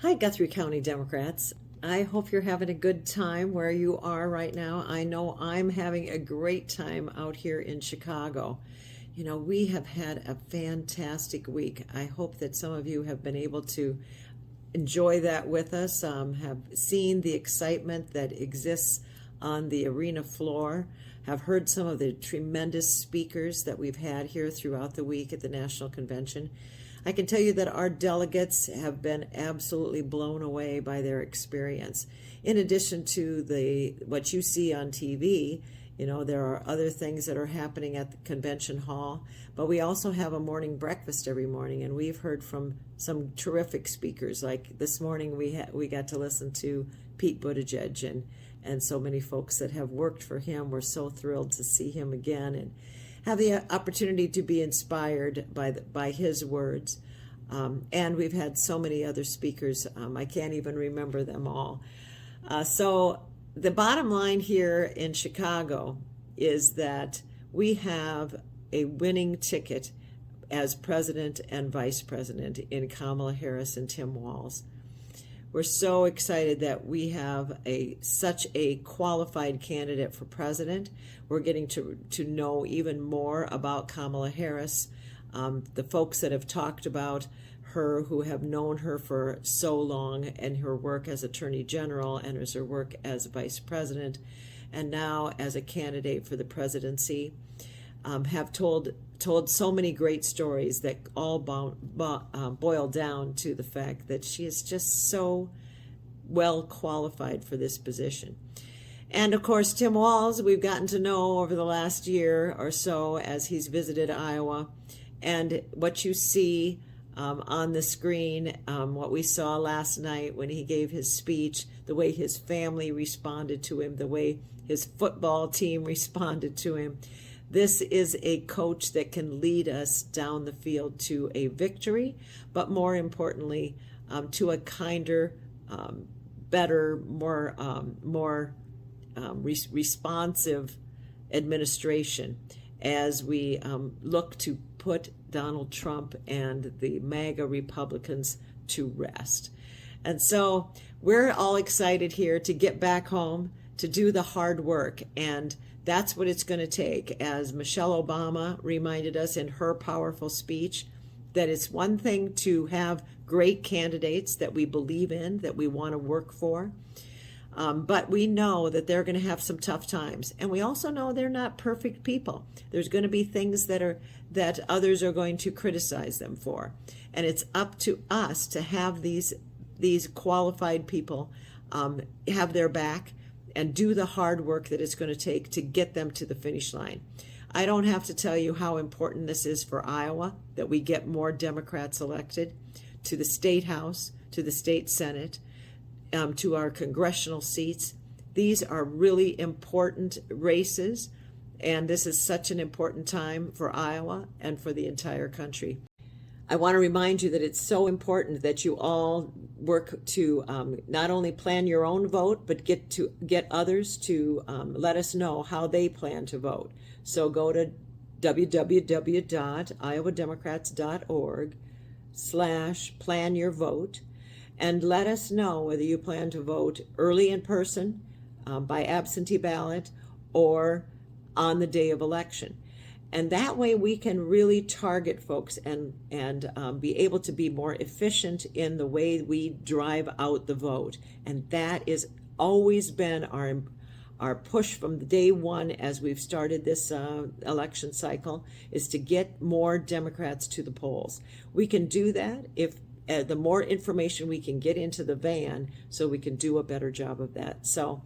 Hi, Guthrie County Democrats. I hope you're having a good time where you are right now. I know I'm having a great time out here in Chicago. You know, we have had a fantastic week. I hope that some of you have been able to enjoy that with us, have seen the excitement that exists on the arena floor, have heard some of the tremendous speakers that we've had here throughout the week at the National Convention. I can tell you that our delegates have been absolutely blown away by their experience. In addition to what you see on TV, you know, there are other things that are happening at the convention hall, but we also have a morning breakfast every morning, and we've heard from some terrific speakers. Like this morning, we got to listen to Pete Buttigieg and so many folks that have worked for him. We're so thrilled to see him again and have the opportunity to be inspired by his words. And we've had so many other speakers. I can't even remember them all. So the bottom line here in Chicago is that we have a winning ticket as president and vice president in Kamala Harris and Tim Walz. We're so excited that we have such a qualified candidate for president. We're getting to know even more about Kamala Harris. The folks that have talked about her, who have known her for so long, and her work as Attorney General and as her work as Vice President, and now as a candidate for the presidency, have told so many great stories that all boil down to the fact that she is just so well qualified for this position. And of course, Tim Walz, we've gotten to know over the last year or so as he's visited Iowa. And what you see on the screen, what we saw last night when he gave his speech, the way his family responded to him, the way his football team responded to him. This is a coach that can lead us down the field to a victory, but more importantly, to a kinder, better, more responsive administration as we look to put Donald Trump and the MAGA Republicans to rest. And so we're all excited here to get back home, to do the hard work, and that's what it's going to take. As Michelle Obama reminded us in her powerful speech, that it's one thing to have great candidates that we believe in, that we want to work for, but we know that they're going to have some tough times. And we also know they're not perfect people. There's going to be things that others are going to criticize them for. And it's up to us to have these qualified people have their back and do the hard work that it's going to take to get them to the finish line. I don't have to tell you how important this is for Iowa, that we get more Democrats elected to the state house, to the state senate, to our congressional seats. These are really important races, and this is such an important time for Iowa and for the entire country. I want to remind you that it's so important that you all work to not only plan your own vote, but get others to let us know how they plan to vote. So go to www.iowademocrats.org/planyourvote and let us know whether you plan to vote early in person, by absentee ballot, or on the day of election. And that way we can really target folks and be able to be more efficient in the way we drive out the vote. And that has always been our push from day one as we've started this election cycle, is to get more Democrats to the polls. We can do that if the more information we can get into the van, so we can do a better job of that. So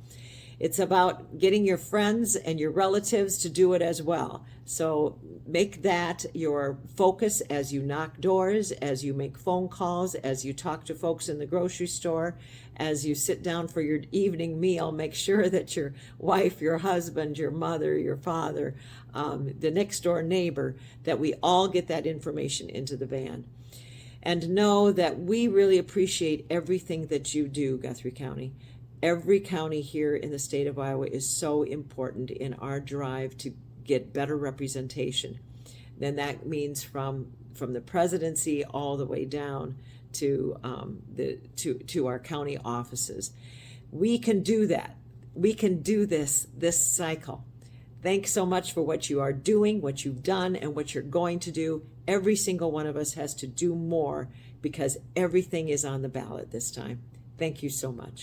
it's about getting your friends and your relatives to do it as well. So make that your focus as you knock doors, as you make phone calls, as you talk to folks in the grocery store, as you sit down for your evening meal. Make sure that your wife, your husband, your mother, your father, the next door neighbor, that we all get that information into the van. And know that we really appreciate everything that you do, Guthrie County. Every county here in the state of Iowa is so important in our drive to get better representation. Then that means from the presidency all the way down to to our county offices. We can do that. We can do this cycle. Thanks so much for what you are doing, what you've done, and what you're going to do. Every single one of us has to do more because everything is on the ballot this time. Thank you so much.